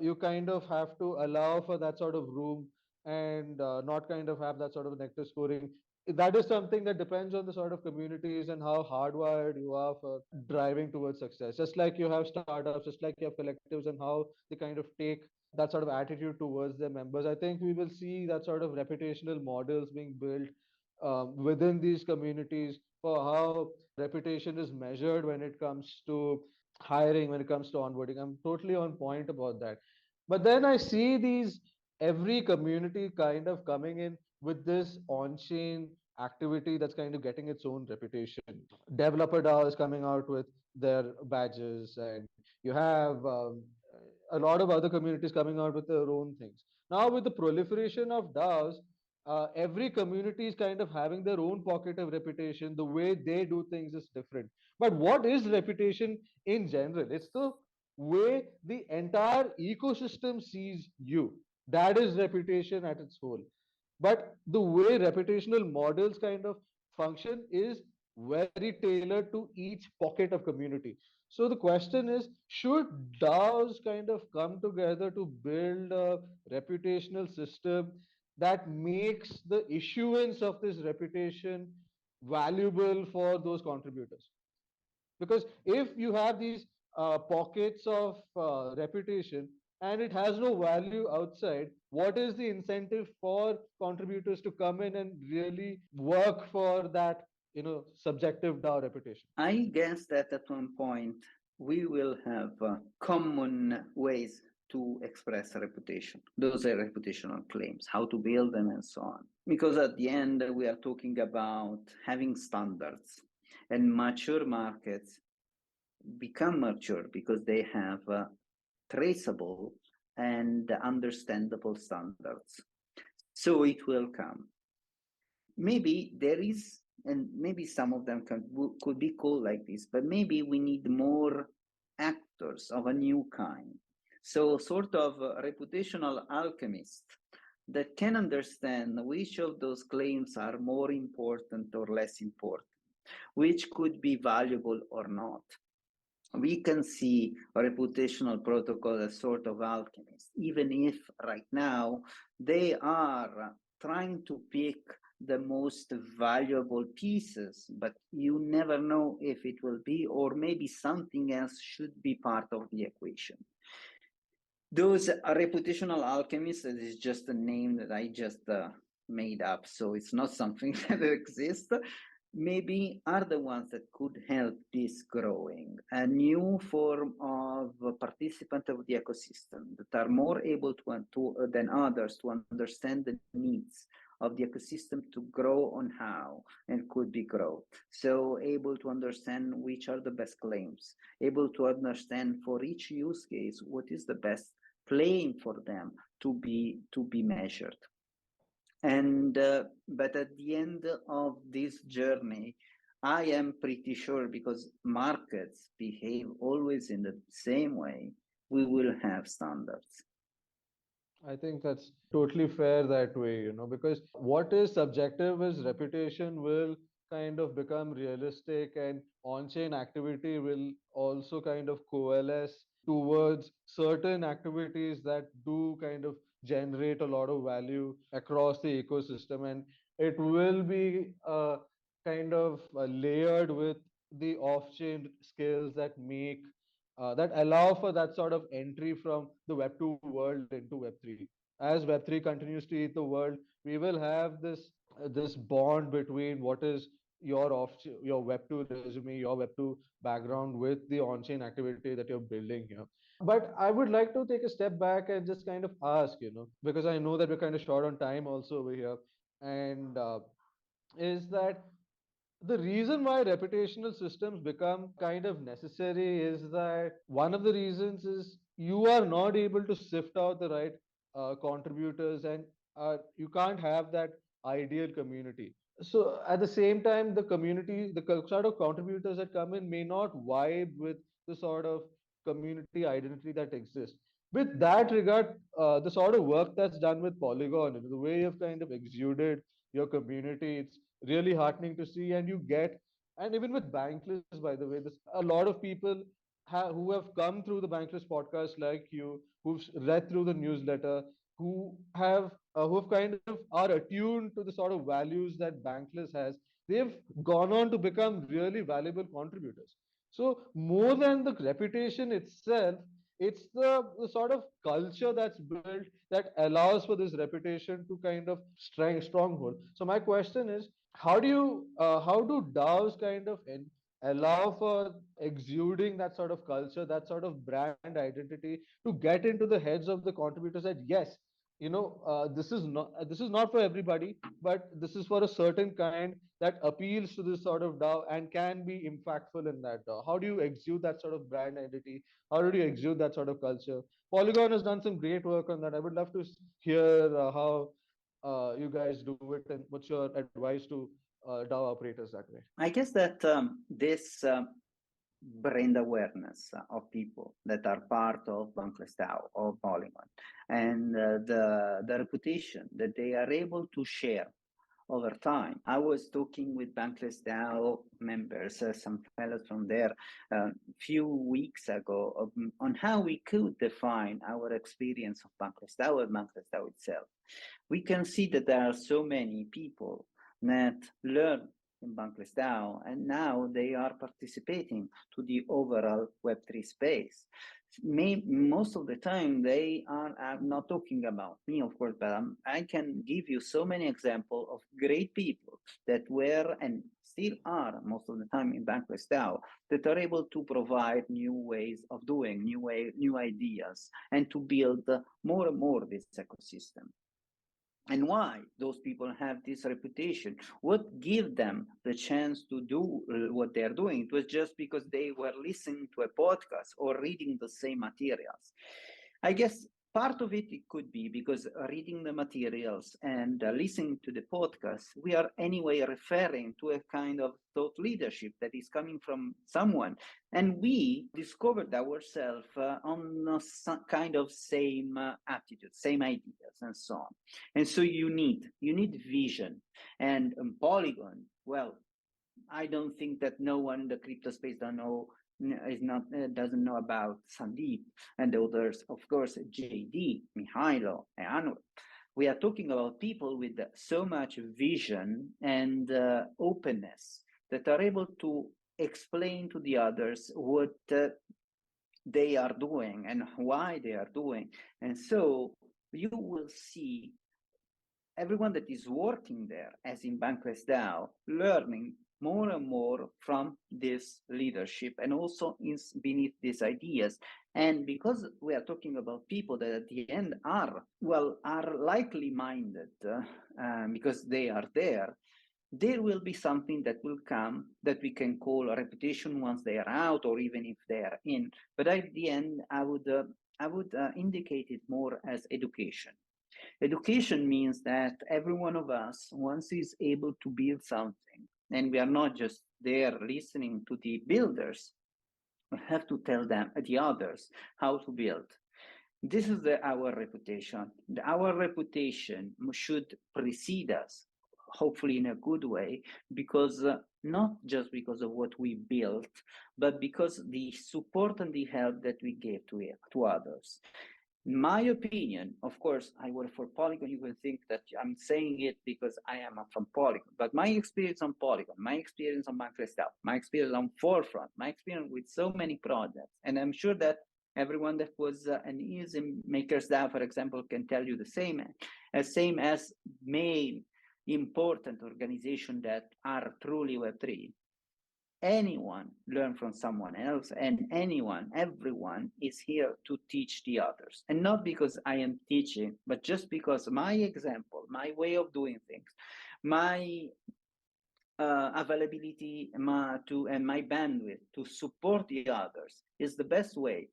You kind of have to allow for that sort of room and not kind of have that sort of negative scoring. That is something that depends on the sort of communities and how hardwired you are for driving towards success. Just like you have startups, just like you have collectives, and how they kind of take that sort of attitude towards their members. I think we will see that sort of reputational models being built within these communities for how reputation is measured when it comes to hiring, when it comes to onboarding. I'm totally on point about that. But then I see these every community kind of coming in with this on-chain activity that's kind of getting its own reputation. Developer DAO is coming out with their badges, and you have a lot of other communities coming out with their own things. Now, with the proliferation of DAOs, every community is kind of having their own pocket of reputation. The way they do things is different. But what is reputation in general? It's the way the entire ecosystem sees you. That is reputation at its whole. But the way reputational models kind of function is very tailored to each pocket of community. So the question is, should DAOs kind of come together to build a reputational system that makes the issuance of this reputation valuable for those contributors? Because if you have these pockets of reputation and it has no value outside, what is the incentive for contributors to come in and really work for that subjective DAO reputation? I guess that at one point we will have common ways to express reputation. Those are reputational claims, how to build them and so on. Because at the end, we are talking about having standards, and mature markets become mature because they have traceable and understandable standards. So it will come. Maybe there is, and maybe some of them could be called like this, but maybe we need more actors of a new kind. So sort of a reputational alchemist that can understand which of those claims are more important or less important, which could be valuable or not. We can see a reputational protocol as sort of alchemist, even if right now they are trying to pick the most valuable pieces, but you never know if it will be, or maybe something else should be part of the equation. Those reputational alchemists is just a name that I just made up, so it's not something that exists. Maybe are the ones that could help this growing, a new form of participant of the ecosystem that are more able than others to understand the needs of the ecosystem to grow on how and could be grow. So able to understand which are the best claims, able to understand for each use case what is the best claim for them to be measured. And but at the end of this journey, I am pretty sure, because markets behave always in the same way, we will have standards. I think that's totally fair that way, because what is subjective is reputation will kind of become realistic, and on-chain activity will also kind of coalesce towards certain activities that do kind of generate a lot of value across the ecosystem, and it will be kind of layered with the off-chain skills that make that allow for that sort of entry from the Web 2 world into Web 3. As Web 3 continues to eat the world, we will have this bond between what is your Web 2 resume, your Web 2 background with the on-chain activity that you're building here. But I would like to take a step back and just kind of ask, because I know that we're kind of short on time also over here, and is that the reason why reputational systems become kind of necessary is that one of the reasons is you are not able to sift out the right contributors, and you can't have that ideal community. So at the same time, the community, sort of contributors that come in may not vibe with the sort of community identity that exists. With that regard, the sort of work that's done with Polygon, the way you've kind of exuded your community, it's really heartening to see. And you get, and even with Bankless, by the way, there's a lot of people who have come through the Bankless podcast like you, who've read through the newsletter, who have kind of are attuned to the sort of values that Bankless has. They've gone on to become really valuable contributors. So more than the reputation itself, it's the sort of culture that's built that allows for this reputation to kind of stronghold. So my question is, how do DAOs kind of allow for exuding that sort of culture, that sort of brand identity, to get into the heads of the contributors that yes, this is not for everybody, but this is for a certain kind that appeals to this sort of DAO and can be impactful in that DAO. How do you exude that sort of brand identity? How do you exude that sort of culture? Polygon has done some great work on that. I would love to hear how you guys do it, and what's your advice to DAO operators that way. I guess that this brand awareness of people that are part of BanklessDAO or Polygon, and the reputation that they are able to share over time. I was talking with BanklessDAO members, some fellows from there, a few weeks ago, on how we could define our experience of BanklessDAO and BanklessDAO itself. We can see that there are so many people that learn in BanklessDAO, and now they are participating to the overall Web3 space. Most of the time they are not talking about me, of course, but I can give you so many examples of great people that were and still are most of the time in BanklessDAO that are able to provide new ways of doing, new ideas, and to build more and more this ecosystem. And why those people have this reputation? What give them the chance to do what they are doing? It was just because they were listening to a podcast or reading the same materials. I guess part of it could be because reading the materials and listening to the podcast, we are anyway referring to a kind of thought leadership that is coming from someone. And we discovered ourselves on some kind of same attitude, same ideas, and so on. And so you need vision. And Polygon, well, I don't think that no one in the crypto space doesn't know about Sandeep and the others, of course, JD, Mihailo, and Anwar. We are talking about people with so much vision and openness that are able to explain to the others what they are doing and why they are doing. And so you will see everyone that is working there, as in BanklessDAO, learning more and more from this leadership and also beneath these ideas. And because we are talking about people that at the end are likely minded because they are there will be something that will come that we can call a reputation once they are out, or even if they are in. But at the end, I would indicate it more as education. Education means that every one of us, once is able to build something, and we are not just there listening to the builders, we have to tell them, the others, how to build. This is our reputation. Our reputation should precede us hopefully in a good way, because not just because of what we built, but because the support and the help that we gave to others. In my opinion, of course, I work for Polygon. You will think that I'm saying it because I am from Polygon, but my experience on Polygon, my experience on BanklessDAO, my experience on Forefront, my experience with so many projects, and I'm sure that everyone that was and is in MakersDAO, for example, can tell you the same as main important organizations that are truly Web3. Anyone learn from someone else, and everyone is here to teach the others. And not because I am teaching, but just because my example, my way of doing things, my availability and my bandwidth to support the others is the best way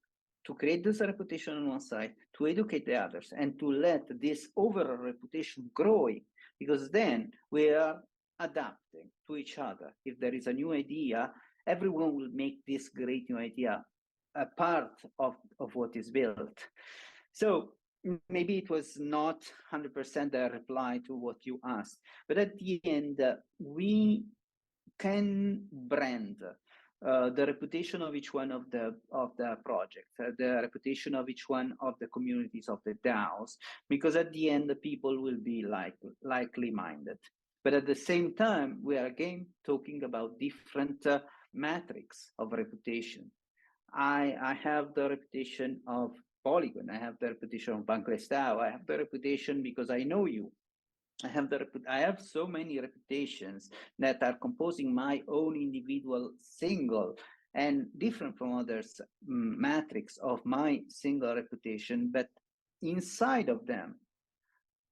to create this reputation on one side, to educate the others, and to let this overall reputation grow, because then we are adapting to each other. If there is a new idea, everyone will make this great new idea a part of what is built. So maybe it was not 100% a reply to what you asked, but at the end, we can brand the reputation of each one of the projects, the reputation of each one of the communities of the DAOs, because at the end, the people will be likely minded. But at the same time, we are again talking about different metrics of reputation. I have the reputation of Polygon. I have the reputation of BanklessDAO. I have the reputation because I know you. I have so many reputations that are composing my own individual single and different from others matrix of my single reputation, but inside of them,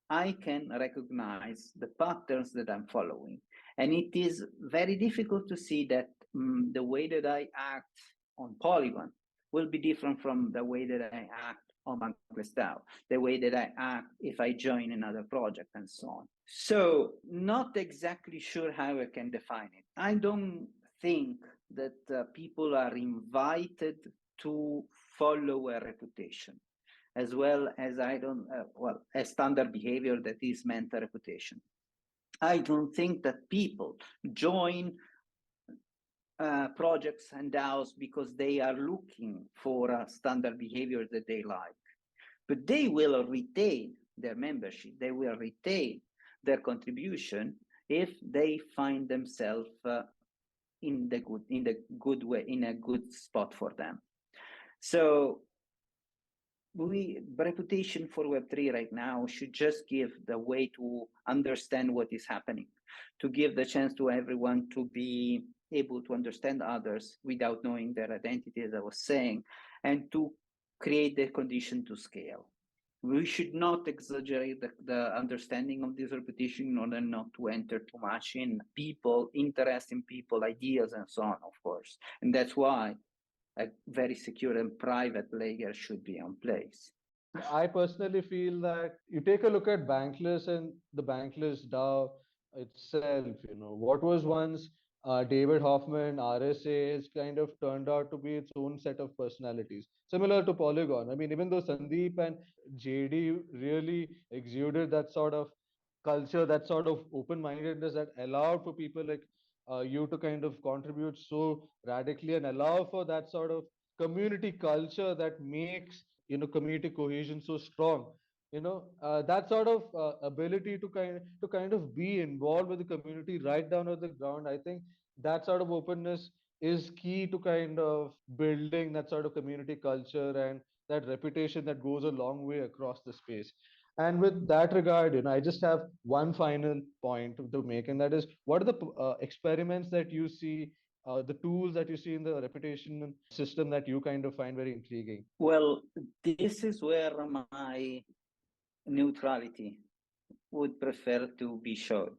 I can recognize the patterns that I'm following. And it is very difficult to see that the way that I act on Polygon will be different from the way that I act on BanklessDAO, the way that I act if I join another project, and so on. So not exactly sure how I can define it. I don't think that people are invited to follow a reputation, as well as a standard behavior that is meant a reputation. I don't think that people join projects and DAOs because they are looking for a standard behavior that they like, but they will retain their membership, they will retain their contribution if they find themselves in the good way, in a good spot for them. So reputation for Web3 right now should just give the way to understand what is happening, to give the chance to everyone to be able to understand others without knowing their identity, as I was saying, and to create the condition to scale. We should not exaggerate the understanding of this reputation in order not to enter too much in people, interest in people, ideas, and so on, of course. And that's why a very secure and private layer should be in place. I personally feel that you take a look at Bankless and the Bankless DAO itself, what was once David Hoffman, RSA has kind of turned out to be its own set of personalities, similar to Polygon. I mean, even though Sandeep and JD really exuded that sort of culture, that sort of open-mindedness that allowed for people like you to kind of contribute so radically and allow for that sort of community culture that makes community cohesion so strong. That sort of ability to kind of be involved with the community right down at the ground. I think that sort of openness is key to kind of building that sort of community culture and that reputation that goes a long way across the space. And with that regard, I just have one final point to make, and that is, what are the experiments that you see, the tools that you see in the reputation system that you kind of find very intriguing? Well, this is where my neutrality would prefer to be shown.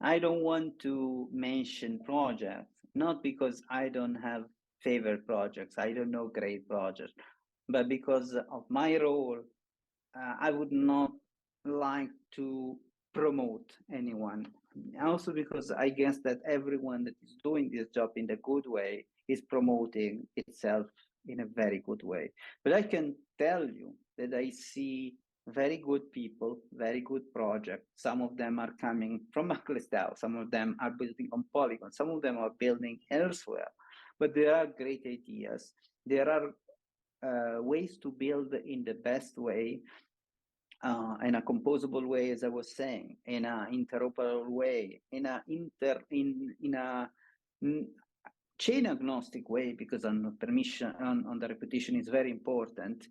I don't want to mention projects, not because I don't have favorite projects, I don't know great projects, but because of my role, I would not like to promote anyone. Also because I guess that everyone that is doing this job in a good way is promoting itself in a very good way. But I can tell you that I see very good people, very good projects. Some of them are coming from BanklessDAO. Some of them are building on Polygon. Some of them are building elsewhere. But there are great ideas. There are ways to build in the best way, in a composable way, as I was saying, in an interoperable way, in a chain agnostic way, because on permission on the repetition is very important.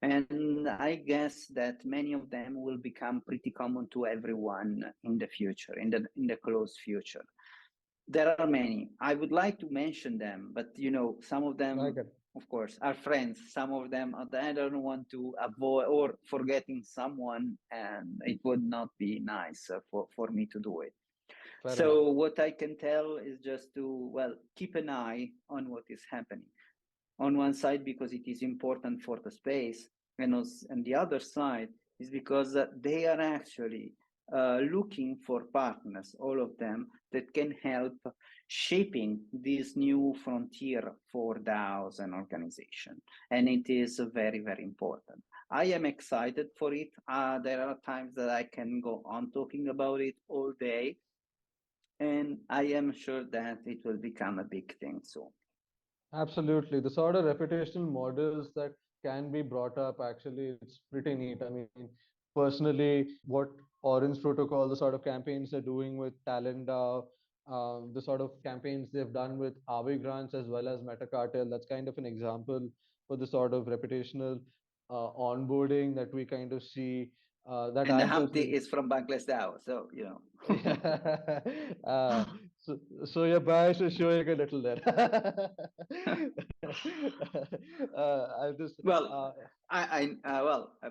And I guess that many of them will become pretty common to everyone in the future, in the close future. There are many. I would like to mention them, but some of them, of course, are friends. Some of them, I don't want to avoid or forgetting someone, and it would not be nice for me to do it. So what I can tell is just to, keep an eye on what is happening. On one side, because it is important for the space, and on the other side is because they are actually looking for partners, all of them, that can help shaping this new frontier for DAOs and organization. And it is very, very important. I am excited for it. There are times that I can go on talking about it all day, and I am sure that it will become a big thing soon. Absolutely. The sort of reputational models that can be brought up, actually, it's pretty neat. I mean, personally, what Orange Protocol, the sort of campaigns they're doing with Talent DAO, the sort of campaigns they've done with Aave grants as well as Meta Cartel, that's kind of an example for the sort of reputational onboarding that we kind of see. That and the I'm Humpty is from BanklessDAO, so so your bias is showing a little there.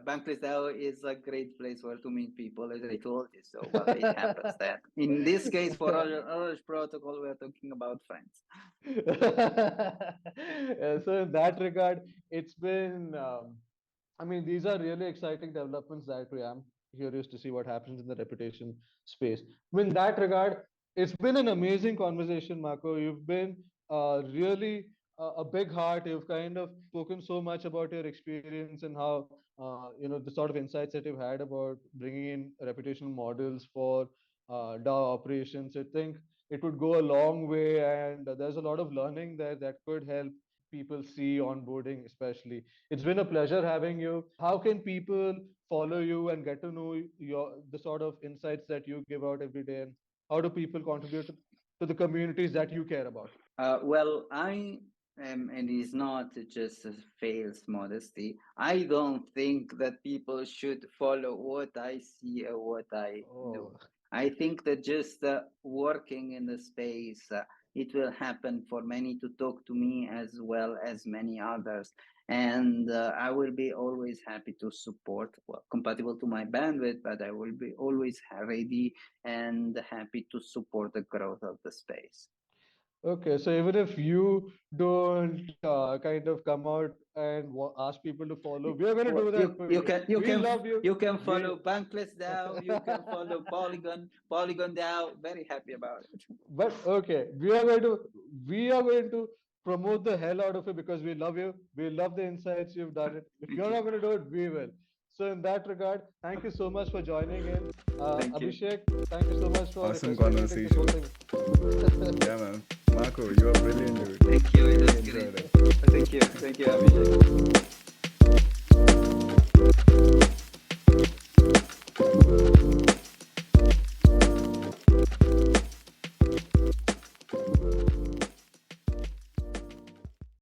BanklessDAO is a great place where to meet people, as I told you. So it happens that in this case for Orange Protocol, we're talking about friends. So in that regard, it's been. I mean, these are really exciting developments that we am curious to see what happens in the reputation space. In that regard, it's been an amazing conversation, Marco. You've been really a big heart. You've kind of spoken so much about your experience and how, the sort of insights that you've had about bringing in reputational models for DAO operations. I think it would go a long way, and there's a lot of learning there that could help people see onboarding, especially. It's been a pleasure having you. How can people follow you and get to know the sort of insights that you give out every day, and how do people contribute to the communities that you care about? I am, and it's not just a false modesty. I don't think that people should follow what I see or what I do. I think that just working in the space, it will happen for many to talk to me as well as many others. And I will be always happy to support, compatible to my bandwidth, but I will be always ready and happy to support the growth of the space. Okay, so even if you don't kind of come out and ask people to follow, we are going to do that for you. Love you. You can follow BanklessDAO. You can follow PolygonDAO. Very happy about it. But okay, we are going to promote the hell out of it because we love you. We love the insights you've done it. If you're not going to do it, we will. So in that regard, thank you so much for joining in. Abhishek, thank you so much for awesome conversation. Yeah, man. Marco, you are brilliant, dude. Thank you. Really enjoyed it. Thank you.